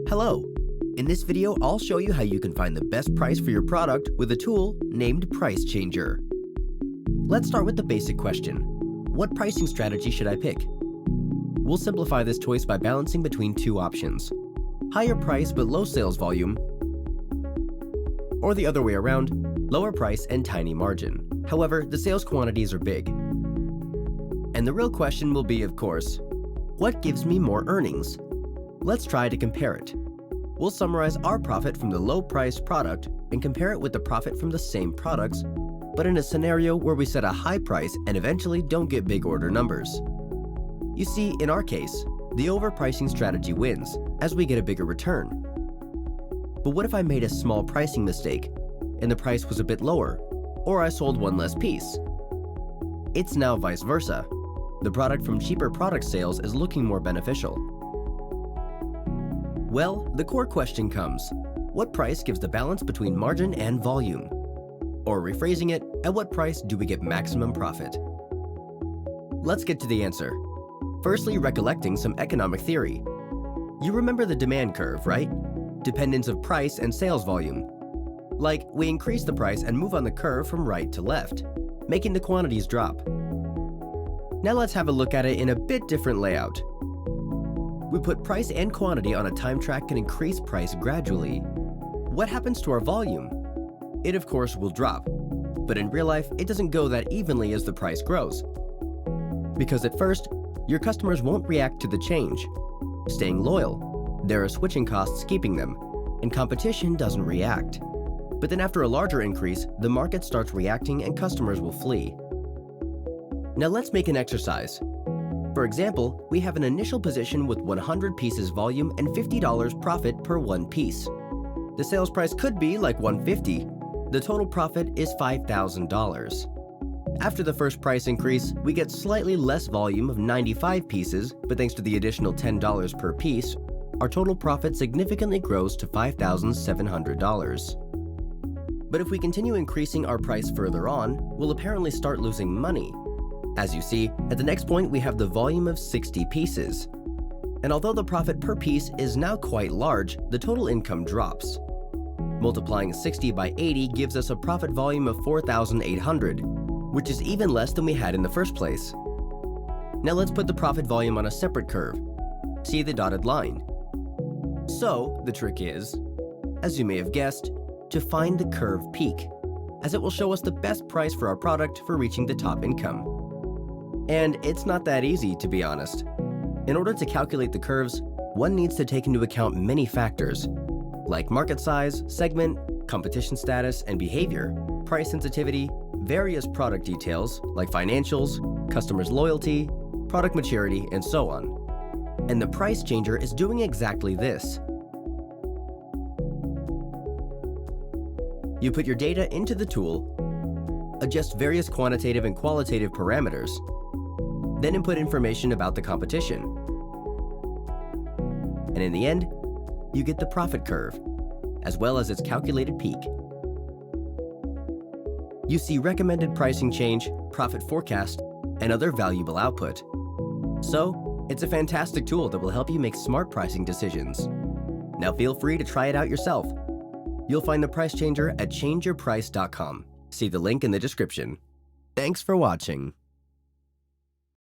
Hello! In this video, I'll show you how you can find the best price for your product with a tool named Price Changer. Let's start with the basic question. What pricing strategy should I pick? We'll simplify this choice by balancing between two options. Higher price but low sales volume, or the other way around, lower price and tiny margin. However, the sales quantities are big. And the real question will be, of course, what gives me more earnings? Let's try to compare it. We'll summarize our profit from the low-priced product and compare it with the profit from the same products, but in a scenario where we set a high price and eventually don't get big order numbers. You see, in our case, the overpricing strategy wins, as we get a bigger return. But what if I made a small pricing mistake, and the price was a bit lower, or I sold one less piece? It's now vice versa. The product from cheaper product sales is looking more beneficial. Well, the core question comes, what price gives the balance between margin and volume? Or rephrasing it, at what price do we get maximum profit? Let's get to the answer. Firstly, recollecting some economic theory. You remember the demand curve, right? Dependence of price and sales volume. Like, we increase the price and move on the curve from right to left, making the quantities drop. Now let's have a look at it in a bit different layout. We put price and quantity on a time track and increase price gradually. What happens to our volume? It of course will drop, but in real life it doesn't go that evenly as the price grows. Because at first, your customers won't react to the change, staying loyal. There are switching costs keeping them, and competition doesn't react. But then after a larger increase, the market starts reacting and customers will flee. Now let's make an exercise. For example, we have an initial position with 100 pieces volume and $50 profit per one piece. The sales price could be like $150. The total profit is $5,000. After the first price increase, we get slightly less volume of 95 pieces, but thanks to the additional $10 per piece, our total profit significantly grows to $5,700. But if we continue increasing our price further on, we'll apparently start losing money. As you see, at the next point we have the volume of 60 pieces. And although the profit per piece is now quite large, the total income drops. Multiplying 60 by 80 gives us a profit volume of 4,800, which is even less than we had in the first place. Now let's put the profit volume on a separate curve. See the dotted line. So, the trick is, as you may have guessed, to find the curve peak, as it will show us the best price for our product for reaching the top income. And it's not that easy, to be honest. In order to calculate the curves, one needs to take into account many factors, like market size, segment, competition status and behavior, price sensitivity, various product details like financials, customers' loyalty, product maturity, and so on. And the price changer is doing exactly this. You put your data into the tool, adjust various quantitative and qualitative parameters, then input information about the competition. And in the end, you get the profit curve, as well as its calculated peak. You see recommended pricing change, profit forecast, and other valuable output. So, it's a fantastic tool that will help you make smart pricing decisions. Now feel free to try it out yourself. You'll find the price changer at ChangeYourPrice.com. See the link in the description. Thanks for watching.